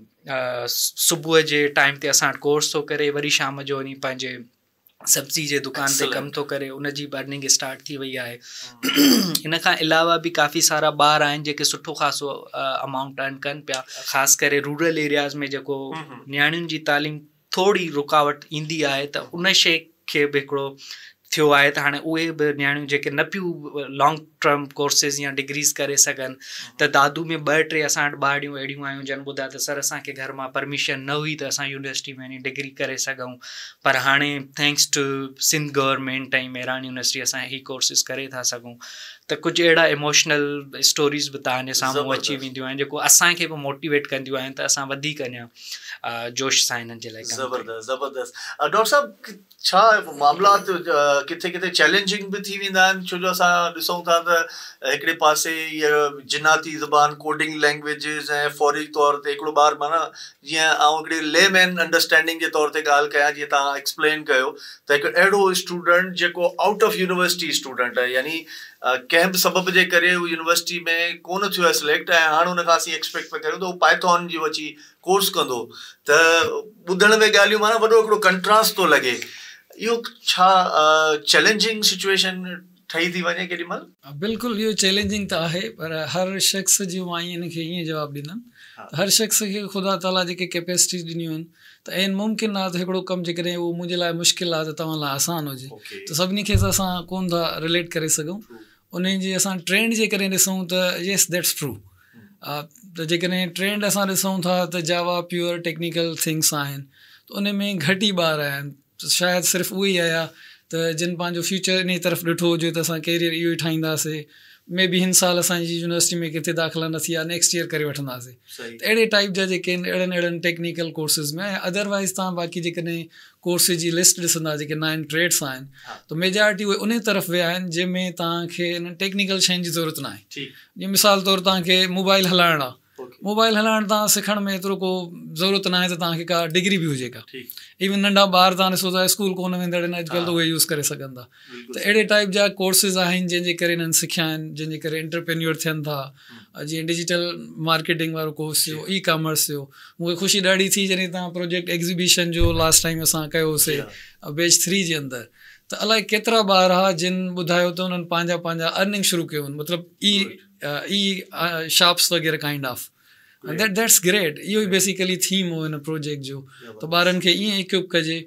सुबुह जे टाइम ते असां वटि कोर्स थो करे, वरी शाम जो वञी पंहिंजे सब्जी जे दुकान ते कमु थो करे, उनजी बि अर्निंग स्टार्ट थी वई आहे। इन खां अलावा बि काफ़ी सारा ॿार आहिनि जेके सुठो ख़ासो अमाउंट अर्न कनि पिया। ख़ासि करे रूरल एरियाज़ में जेको नियाणियुनि जी तालीम थोरी रुकावट ईंदी आहे, त उन शइ खे बि हिकिड़ो थियो आहे त हाणे उहे बि नियाणियूं जेके न पियूं लॉन्ग टर्म कोर्सिस या डिग्रीज़ करे सघनि, त दादू में 2-3 असां वटि ॿारियूं अहिड़ियूं आहियूं जन ॿुधायो त सर असांखे घर मां परमिशन न हुई त असां यूनिवर्सिटी में वञी डिग्री करे सघूं, पर हाणे थैंक्स टू सिंध गवर्नमेंट ऐं मेरान यूनिवर्सिटी असां ही कोर्सिस करे था सघूं। त कुझु अहिड़ा इमोशनल स्टोरीज़ बि तव्हांजे साम्हूं अची वेंदियूं आहिनि जेको असांखे बि मोटिवेट कंदियूं आहिनि त असां वधीक अञा जोश सां हिननि जे लाइ। ज़बरदस्त। डॉक्टर साहब, छा मामलात किथे किथे चैलेंजिंग बि थी वेंदा आहिनि, छो जो असां ॾिसूं था त हिकिड़े पासे इहा जिनाती ज़बान कोडिंग लैंग्वेजिस ऐं फौरी तौर ते हिकिड़ो ॿारु माना जीअं हिकिड़े लेमैन अंडरस्टैंडिंग जे तौर ते ॻाल्हि कयां, जीअं तव्हां एक्सप्लेन कयो त हिकु अहिड़ो स्टूडेंट जेको आउट ऑफ यूनिवर्सिटी स्टूडेंट आहे, यानी कंहिं बि सबब जे करे उहो यूनिवर्सिटी में कोन थियो आहे सिलेक्ट, ऐं हाणे हुन खां असीं एक्सपेक्ट पिया करियूं त उहो पाइथन जो अची कोर्स कंदो, त ॿुधण में ॻाल्हियूं माना वॾो हिकिड़ो कंट्रास्ट थो लॻे। इहो छा चैलेंजिंग सिचुएशन ठही थी वञे केॾी महिल? बिल्कुलु इहो चैलेंजिंग त आहे, पर हर शख़्स जी मां हिन खे ईअं जवाबु ॾींदुमि, हर शख़्स खे ख़ुदा ताला जेके कैपेसिटीज़ ॾिनियूं आहिनि त ऐं मुमकिन आहे त हिकिड़ो कमु जेकॾहिं उहो मुंहिंजे लाइ मुश्किल आहे त तव्हां लाइ आसान हुजे, त सभिनी खे असां कोन था रिलेट करे सघूं। उन जी असां ट्रेंड जे करे ॾिसूं त येस दैट्स ट्रू। त जेकॾहिं ट्रेंड असां ॾिसूं था त जावा प्योर टेक्निकल थिंग्स आहिनि, त उन में घटि ई ॿार आहिनि, शायदि सिर्फ़ु उहे ई आया त जिन पंहिंजो फ्यूचर इन तरफ़ ॾिठो हुजे त असां कैरियर इहो ई ठाहींदासीं, मे बी हिन साल असांजी यूनिवर्सिटी में किथे दाख़िला न थी आहे, नेक्स्ट ईयर करे वठंदासीं। त अहिड़े टाइप जा जेके आहिनि अहिड़नि टेक्निकल कोर्सिस में, ऐं अदरवाइज़ तव्हां बाक़ी जेकॾहिं कोर्सिस जी लिस्ट ॾिसंदा जेके 9 ट्रेड्स आहिनि, त मेजॉरिटी उहे उन तरफ़ विया आहिनि जंहिंमें तव्हांखे इन टेक्निकल शयुनि जी ज़रूरत न आहे। जीअं मिसाल तौरु तव्हांखे मोबाइल हलाइणु आहे, मोबाइल हलाइणु तव्हां सिखण में एतिरो को ज़रूरत न आहे त तव्हांखे का डिग्री बि हुजे का। इवन नंढा ॿार तव्हां ॾिसो था स्कूल कोन वेंदड़ आहिनि अॼुकल्ह, त उहे यूज़ करे सघनि था। त अहिड़े टाइप जा कोर्सिस आहिनि जंहिंजे करे हिननि सिखिया आहिनि, जंहिंजे करे एंटरप्रेन्योर थियनि था। जीअं डिजिटल मार्केटिंग वारो कोर्स थियो, ई कॉमर्स थियो, मूंखे ख़ुशी ॾाढी थी जॾहिं तव्हां प्रोजेक्ट एग्ज़िबिशन जो लास्ट टाइम असां कयोसीं बैच 3 जे अंदरि, त अलाए केतिरा ॿार हुआ जिन ॿुधायो त उन्हनि पंहिंजा अर्निंग शुरू कयो आहिनि, मतिलबु ई शॉप्स वग़ैरह काइंड ऑफ। That's great. इहो ई बेसिकली थीम हो हिन प्रोजेक्ट जो, त ॿारनि खे ईअं इक्विप कजे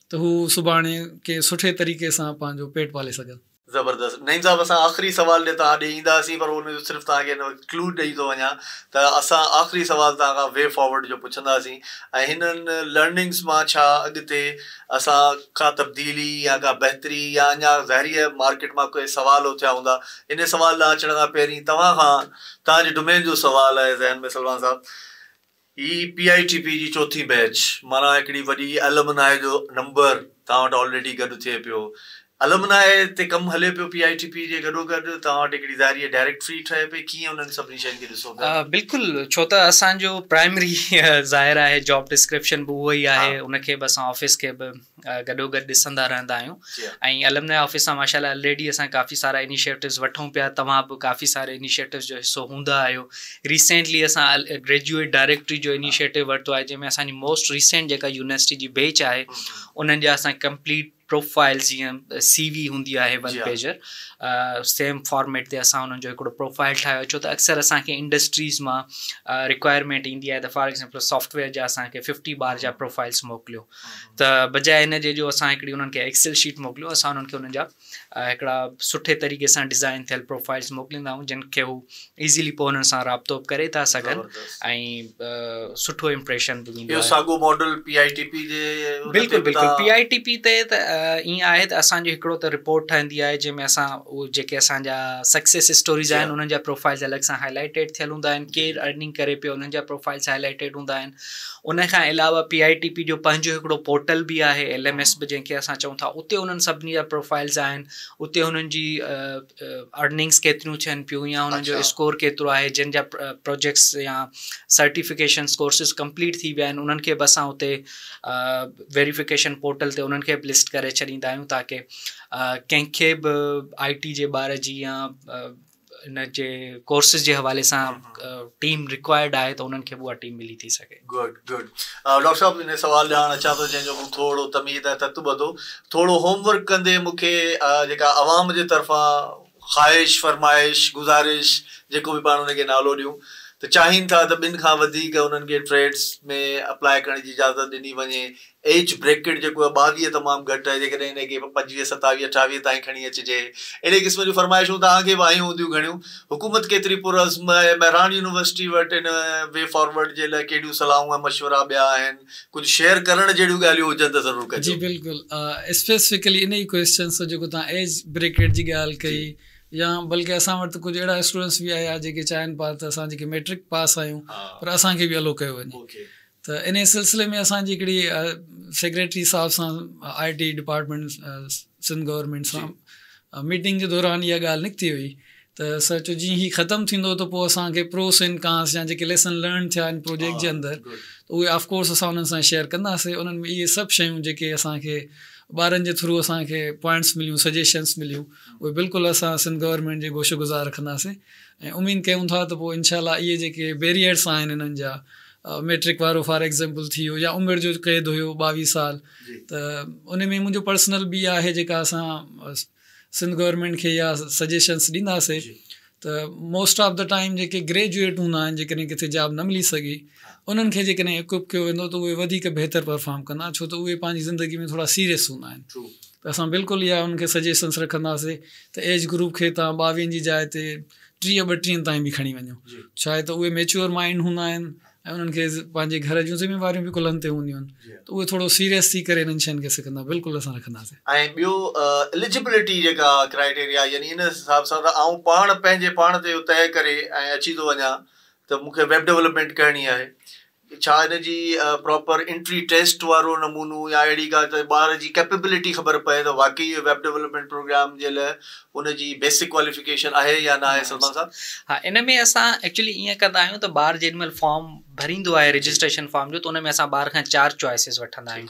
त हू सुभाणे के सुठे तरीक़े सां पंहिंजो पेट पाले सघनि। ज़बरदस्त। नईम साहब, असां आख़िरी सवाल ॾे तव्हां ॾे ईंदासीं, पर उन जो सिर्फ़ु तव्हांखे क्लू ॾेई थो वञा त असां आख़िरी सवाल तव्हां खां वे फॉर्वर्ड जो पुछंदासीं ऐं हिननि लर्निंग्स मां छा अॻिते असां का तब्दीली या का बहितरी या अञा ज़ाहिरी मार्केट मां कोई सवाल उथिया हूंदा। इन सवाल लाइ अचण खां पहिरीं तव्हां खां तव्हांजे डोमेन जो सवाल आहे ज़हन में सलमान साहब। ही PITP जी चौथी बैच, माना हिकिड़ी वॾी अलमनाए जो नंबर तव्हां वटि ऑलरेडी गॾु थिए पियो। अलमनाए ते कमु हले पियो PITP जे गॾोगॾु तव्हां वटि हिकिड़ी ज़ाहिरी डायरेक्ट फ्री ठहे पई, कीअं उन्हनि सभिनी शयुनि खे ॾिसो पिया? बिल्कुलु, छो त असांजो प्राइमरी ज़ाहिर आहे जॉब डिस्क्रिप्शन बि उहो ई आहे, उनखे बि असां ऑफिस खे बि गॾोगॾु ॾिसंदा रहंदा आहियूं। ऐं अलमनाए ऑफिस सां माशाल्लाह ऑलरेडी असां काफ़ी सारा इनिशिएटिव्स वठूं पिया, तव्हां बि काफ़ी सारे इनिशिएटिव्स जो हिसो हूंदा आहियो। रिसेंटली असां ग्रेजुएट डायरेक्टरी जो इनिशिएटिव वरितो आहे, जंहिंमें असांजी मोस्ट रिसेंट जेका यूनिवर्सिटी जी बैच आहे उन्हनि जा असां कंप्लीट प्रोफाइल, जीअं CV हूंदी आहे 1 पेजर, सेम फॉर्मेट ते असां उन्हनि जो हिकिड़ो प्रोफाइल ठाहियो। छो त अक्सर असांखे इंडस्ट्रीज़ मां रिक्वायरमेंट ईंदी आहे त फॉर एग्ज़ाम्पल सॉफ्टवेयर जा असांखे 50 बार जा प्रोफाइल्स मोकिलियो, त बजाए हिन जे जो असां हिकिड़ी उन्हनि खे एक्सेल शीट मोकिलियो, असां उन्हनि खे उन्हनि जा हिकिड़ा सुठे तरीक़े सां डिज़ाइन थियल प्रोफाइल्स मोकिलींदा आहियूं, जिन खे हू ईज़ीली पोइ हुननि सां राब्तो करे था सघनि ऐं सुठो इम्प्रेशन बि ईंदो आहे। साॻियो मॉडल PITP जे? बिल्कुलु बिल्कुलु, PITP ते त ईअं आहे त असांजो हिकिड़ो त रिपोर्ट ठहंदी आहे जंहिंमें असां उहे जेके असांजा सक्सेस स्टोरीज़ आहिनि उन्हनि जा प्रोफाइल्स अलॻि सां हाईलाइटेड थियल हूंदा आहिनि, केरु अर्निंग करे पियो उन्हनि जा प्रोफाइल्स हाईलाइटेड हूंदा आहिनि। उन खां अलावा PITP जो पंहिंजो हिकिड़ो पोर्टल बि आहे, LMS बि जंहिंखे असां चऊं था, उते उन्हनि सभिनी जा प्रोफाइल्स आहिनि, उते हुननि जी अर्निंग्स केतिरियूं थियनि पियूं या हुननि जो स्कोर केतिरो आहे, जिन जा प्रोजेक्ट्स या सर्टिफिकेशन्स कोर्सिस कंप्लीट थी विया आहिनि उन्हनि खे बि असां उते वेरिफिकेशन पोर्टल ते उन्हनि खे बि लिस्ट करे छॾींदा आहियूं, ताकी कंहिंखे बि IT जे ॿार जी या इन जे कोर्सिस जे हवाले सां टीम रिक्वायर्ड आहे त उन्हनि खे उहा टीम मिली थी सघे। Good good. डॉक्टर साहब, इन सवाल ॼाण अचां थो जंहिंजो मूं थोरो तमीज़ ऐं तत ॿधो, थोरो होमवर्क कंदे मूंखे जेका अवाम जे तरफ़ां ख़्वाहिश, फरमाइश, गुज़ारिश, जेको बि पाण हुनखे नालो ॾियूं, त चाहिनि था त 2 खां वधीक उन्हनि खे ट्रेड्स में अप्लाई करण जी इजाज़त ॾिनी वञे। एज ब्रेकेट जेको आहे 22 तमामु घटि आहे, जेकॾहिं हिनखे 25, 27, 28 ताईं खणी अचिजे, अहिड़े क़िस्म जूं फरमाइशूं तव्हांखे बि आयूं हूंदियूं घणियूं। हुकूमत केतिरी पुरज़्म आहे? महरान यूनिवर्सिटी वटि हिन वे फॉरवर्ड जे लाइ कहिड़ियूं सलाहूं ऐं मशवरा ॿिया आहिनि? कुझु शेयर करण जहिड़ियूं ॻाल्हियूं हुजनि त ज़रूरु कजो। जी बिल्कुलु, स्पेसिफिकली इन ई क्वेश्चन सां जेको तव्हां एज ब्रेकेट जी ॻाल्हि कई, या बल्कि असां वटि कुझु अहिड़ा स्टूडेंट्स बि आया जेके चाहिनि पिया त असां जेके मैट्रिक पास आहियूं पर असांखे बि अलो कयो वञे, त इन सिलसिले में असांजी हिकिड़ी सेक्रेटरी साहब सां IT डिपार्टमेंट सिंध गवर्नमेंट सां मीटिंग जे दौरान इहा ॻाल्हि निकिती हुई, त सर चयो जीअं हीउ ख़तमु थींदो त पोइ असांखे प्रोस एंड कांस या जेके लेसन लर्न थिया आहिनि प्रोजेक्ट जे अंदरि, त उहे ऑफकोर्स असां उन्हनि सां शेयर कंदासीं। उन्हनि में इहे सभु शयूं जेके असांखे ॿारनि जे थ्रू असांखे पॉइंट्स मिलियूं, सजेशन्स मिलियूं, उहे बिल्कुलु असां सिंध गवर्नमेंट जे गोशो गुज़ार रखंदासीं ऐं उमेदु कयूं था त पोइ इनशाला इहे जेके बैरियर्स आहिनि हिननि जा, मैट्रिक वारो फॉर एग्ज़ाम्पल थी वियो या उमिरि जो क़ैद हुयो 22 साल, त उन में मुंहिंजो पर्सनल बि आहे जेका असां सिंध गवर्नमेंट खे इहा सजेशन्स ॾींदासीं, त मोस्ट ऑफ द टाइम जेके ग्रेजुएट हूंदा आहिनि, जेकॾहिं किथे जॉब न मिली सघी, उन्हनि खे जेकॾहिं इक्विप कयो वेंदो त उहे वधीक बहितर परफॉर्म कंदा, छो त उहे पंहिंजी ज़िंदगी में थोरा सीरियस हूंदा आहिनि। त असां बिल्कुलु इहा उन्हनि खे सजेशन्स रखंदासीं त एज ग्रुप खे तव्हां 22 जी जाइ ते 30-32 ताईं बि खणी वञो, छा आहे त उहे मेच्योर माइंड हूंदा आहिनि ऐं उन्हनि खे पंहिंजे घर जूं ज़िम्मेवारियूं बि कुल्हनि ते हूंदियूं आहिनि, त उहे थोरो सीरियस थी करे इन्हनि शयुनि खे सिखंदा। बिल्कुलु असां रखंदासीं। ऐं ॿियो एलिजिबिलिटी जेका क्राइटेरिया, यानी इन हिसाब सां त आउं पाण पंहिंजे पाण ते तय करे ऐं अची थो वञा त मूंखे वेब डेवलपमेंट करणी आहे, छा हिन जी प्रॉपर एंट्री टेस्ट वारो नमूनो या अहिड़ी का त ॿार जी कैपेबिलिटी ख़बर पए त वाकई वेब डेवलपमेंट प्रोग्राम जे लाइ उनजी बेसिक क्वालिफिकेशन आहे या न आहे? सलमान साहब, हाँ, इन में असां एक्चुअली ईअं कंदा आहियूं त ॿार जेॾीमहिल फॉर्म भरींदो आहे रजिस्ट्रेशन फॉर्म जो, त उन में असां ॿार खां 4 चॉइसिस वठंदा आहियूं,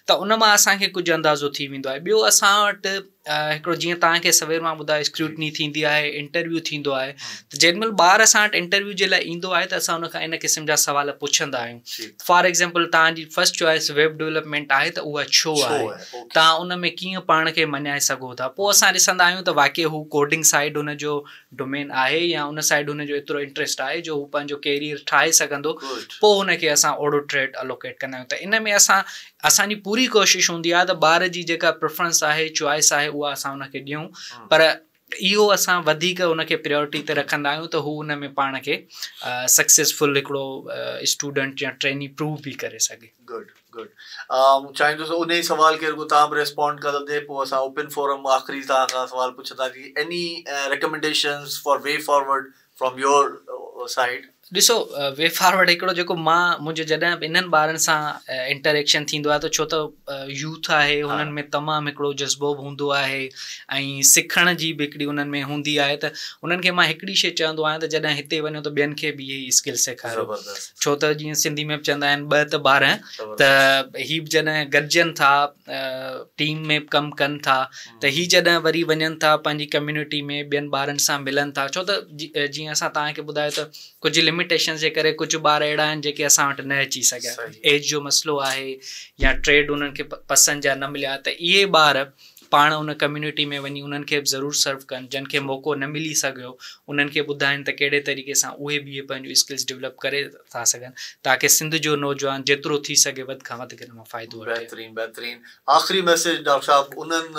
त उन मां असांखे कुझु अंदाज़ो थी वेंदो आहे। ॿियो असां वटि हिकिड़ो जीअं तव्हांखे सवेर मां ॿुधायो स्क्रूटनी थींदी आहे, इंटरव्यू थींदो आहे, त जेॾीमहिल ॿार असां वटि इंटरव्यू जे लाइ ईंदो आहे त असां उनखां इन क़िस्म जा सवाल पुछंदा आहियूं। फॉर एग्ज़ाम्पल तव्हांजी फर्स्ट चॉइस वेब डेवलपमेंट आहे त उहा छो आहे, तव्हां उन में कीअं पाण खे मञाए सघो था, पोइ असां ॾिसंदा आहियूं त वाक़ई हू कोडिंग साइड हुनजो डोमेन आहे या उन साइड हुनजो एतिरो इंट्रस्ट आहे जो हू पंहिंजो कैरियर ठाहे सघंदो, पोइ हुनखे असां ओड़ो ट्रेड अलोकेट कंदा आहियूं। त इन में असांजी पूरी कोशिशि हूंदी आहे त ॿार जी जेका प्रेफरेंस आहे, चॉइस आहे, उहा असां हुनखे ॾियूं, पर इहो असां वधीक हुनखे प्रायोरिटी ते रखंदा आहियूं त हू हुन में पाण खे सक्सेसफुल हिकिड़ो स्टूडेंट या ट्रेनी प्रूव बि करे सघे। Good good. चाहींदुसि उन ई सवाल खे तव्हां बि रिस्पॉन्ड कंदे पोइ असां ओपन फोरम आख़िरी तव्हां खां सवाल पुछंदासीं। Any recommendations for way forward from your side? ॾिसो, वे फॉरवर्ड हिकिड़ो जेको मुंहिंजो जॾहिं इन्हनि ॿारनि सां इंटरेक्शन थींदो आहे त छो त यूथ आहे, हुननि में तमामु हिकिड़ो जज़्बो हूंदो आहे ऐं सिखण जी बि हिकिड़ी हुननि में हूंदी आहे, त हुननि खे मां हिकिड़ी शइ चवंदो आहियां त जॾहिं हिते वञो त ॿियनि खे बि इहे स्किल सेखारियो। छो त जीअं सिंधी में बि चवंदा आहिनि 2 त 12, त ही जॾहिं गॾिजनि था, टीम में कमु कनि था, त ही जॾहिं वरी वञनि था पंहिंजी कम्यूनिटी में ॿियनि ॿारनि सां मिलनि था, छो त जीअं असां तव्हांखे ॿुधायो त कुझु लिमिटेशन जे करे कुझु ॿार अहिड़ा आहिनि जेके असां वटि न अची सघिया, एज जो मसइलो आहे या ट्रेड उन्हनि खे पसंदि जा न मिलिया, त इहे ॿार पाण उन कम्यूनिटी में वञी उन्हनि खे बि ज़रूरु सर्व कनि। जिन खे मौक़ो न मिली सघियो उन्हनि खे ॿुधाइनि त कहिड़े तरीक़े सां उहे बि पंहिंजो स्किल्स डेवलप करे था सघनि, ताकी सिंध जो नौजवान जेतिरो थी सघे वधि खां वधि हिन मां फ़ाइदो वठे। बहितरीन बहितरीन। आख़िरी मैसेज डॉक्टर साहब उन्हनि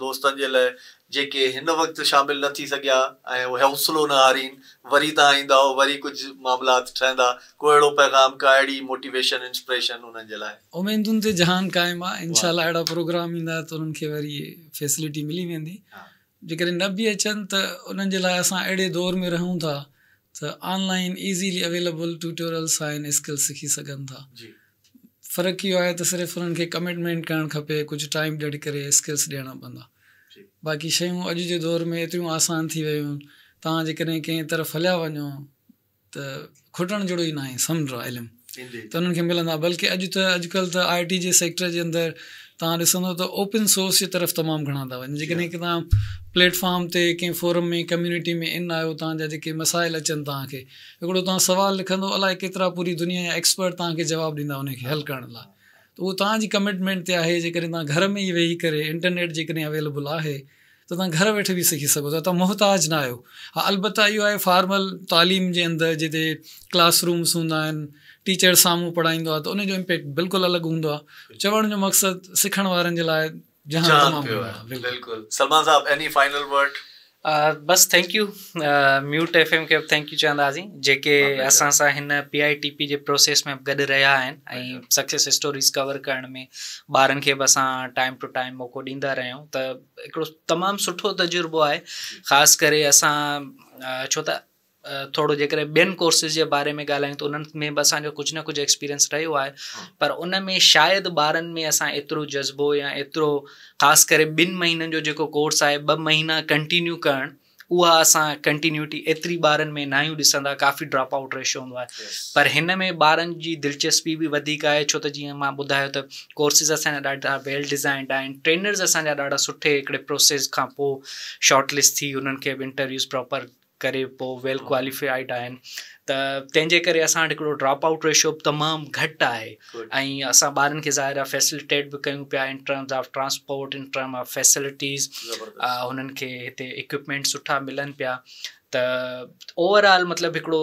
दोस्तनि जे लाइ जेके हिन वक़्तु शामिल न थी सघिया ऐं उहे हौसलो न हारीनि, वरी तव्हां ईंदा वरी कुझु मामलात ठहंदा, को अहिड़ो पैगाम, का अहिड़ी मोटिवेशन, इंस्पिरेशन उन्हनि जे लाइ? उमेदुनि ते जहान क़ाइमु आहे। इंशाल्लाह अहिड़ा प्रोग्राम ईंदा त उन्हनि खे वरी फैसिलिटी मिली वेंदी। जेकॾहिं न बि अचनि त उन्हनि जे लाइ असां अहिड़े दौर में रहूं था त ऑनलाइन ईज़ीली अवेलेबल ट्यूटोरियल्स आहिनि, स्किल सिखी सघनि था। फ़र्क़ु इहो आहे त सिर्फ़ु उन्हनि खे कमिटमेंट करणु खपे, कुझु टाइम ॾेई करे स्किल्स ॾियणा पवंदा। बाक़ी शयूं अॼु जे दौर में एतिरियूं आसान थी वियूं, तव्हां जेकॾहिं कंहिं तरफ़ हलिया वञो त खुटण जहिड़ो ई न आहे, समुंड आहे इल्मु, त उन्हनि खे मिलंदा। बल्कि अॼुकल्ह त IT जे सेक्टर जे अंदरि तव्हां ॾिसंदो त ओपन सोर्स जी तरफ़ तमामु घणा था वञनि। जेकॾहिं की तव्हां प्लेटफॉर्म ते कंहिं फोरम में कम्यूनिटी में इन आहियो, तव्हांजा जेके मसाइल अचनि तव्हांखे, हिकिड़ो तव्हां सवालु लिखंदो, अलाए केतिरा पूरी दुनिया जा एक्सपर्ट तव्हांखे जवाबु ॾींदा उनखे हल करण लाइ। त उहो तव्हांजी कमिटमेंट ते आहे। जेकॾहिं तव्हां घर में ई वेही करे इंटरनेट जेकॾहिं अवेलेबल आहे त तव्हां घर वेठे बि सिखी सघो था, तव्हां मुहताज न आहियो। हा, अलबत्ता इहो आहे फॉर्मल तालीम जे अंदरि जिते क्लासरूम्स हूंदा आहिनि, टीचर साम्हूं पढ़ाईंदो आहे, त उनजो इम्पैक्ट बिल्कुलु अलॻि हूंदो आहे। चवण जो मक़सदु सिखण वारनि जे लाइ बिल्कुलु। सलमान साहब, एनी फाइनल वर्ड? बस थैंक यू म्यूट FM खे थैंक यू चवंदासीं, जेके असां सां हिन PITP जे प्रोसेस में गॾु रहिया आहिनि ऐं सक्सेस स्टोरीज़ कवर करण में ॿारनि खे बि असां टाइम टू टाइम मौक़ो ॾींदा रहियूं। त हिकिड़ो तमामु सुठो तजुर्बो आहे, ख़ासि करे असां छो त थोरो जेकॾहिं ॿियनि कोर्सिस जे बारे में ॻाल्हायूं त उन्हनि में बि असांजो कुझु न कुझु एक्सपीरियंस रहियो आहे, पर उन में शायदि ॿारनि में असां एतिरो जज़्बो या एतिरो, ख़ासि करे 2 महीननि जो जेको कोर्स आहे 2 महीना कंटिन्यू करणु, उहा असां कंटिन्यूटी एतिरी ॿारनि में न आहियूं ॾिसंदा, काफ़ी ड्रॉप आउट रेशो हूंदो आहे। पर हिन में ॿारनि जी दिलचस्पी बि वधीक आहे, छो त जीअं मां ॿुधायो त कोर्सिस असांजा ॾाढा वेल डिज़ाइंड आहिनि, ट्रेनर्स असांजा ॾाढा सुठे हिकिड़े प्रोसेस खां पोइ शॉर्टलिस्ट थी उन्हनि खे बि इंटरव्यूज़ प्रॉपर करे पोइ वेल क्वालिफाइड आहिनि। त तंहिंजे करे असां वटि हिकिड़ो ड्रॉप आउट रेशो तमामु घटि आहे ऐं असां ॿारनि खे ज़ाहिर आहे फैसिलिटेट बि कयूं पिया in terms of transport, in term of facilities, हुननि खे हिते इक्विपमेंट सुठा मिलनि पिया। त ओवरऑल मतिलबु हिकिड़ो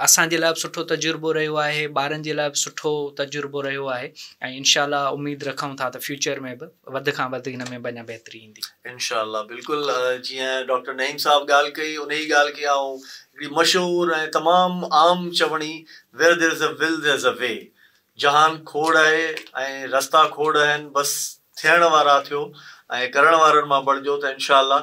असांजे लाइ बि सुठो तजुर्बो रहियो आहे, ॿारनि जे लाइ बि सुठो तजुर्बो रहियो आहे ऐं इंशाल्लाह उमेदु रखूं था त फ्यूचर में बि वधि खां वधि हिन में अञा बहितरी ईंदी इंशाल्लाह। बिल्कुलु जीअं डॉक्टर नईम साहब ॻाल्हि कई, उन ई ॻाल्हि खे आऊं हिकिड़ी मशहूरु ऐं तमामु आम चवणी, where there is a will there is a way. जहान खोड़ आहे ऐं रस्ता खोड़ आहिनि, बसि थियण वारा थियो ऐं करण वारनि मां बणिजो त इंशाल्लाह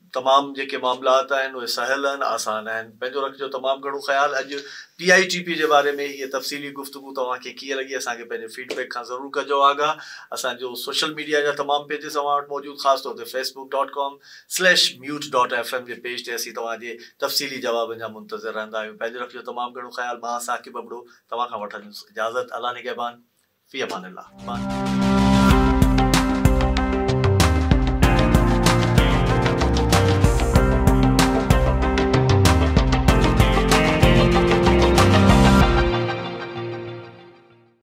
तमामु जेके मामलात आहिनि उहे सहिल आहिनि, आसान आहिनि। पंहिंजो रखिजो तमामु घणो ख़्यालु। अॼु PITP जे बारे में इहे तफ़सीली गुफ़्तगू तव्हांखे कीअं लॻी, असांखे पंहिंजे फीडबैक खां ज़रूरु कजो आगाह। असांजो सोशल मीडिया जा तमामु पेजिस अवां वटि मौजूदु, ख़ासि तौर ते facebook.com/mute.fm जे पेज ते असीं तव्हांजे तफ़सीली जवाबनि जा मुंतज़िर रहंदा आहियूं। पंहिंजो रखिजो तमामु घणो ख़्यालु। मां साक़िब बबड़ो तव्हां खां वठंदुसि इजाज़त। अल्लाह निगहबान, फ़ी अमान अल्लाह।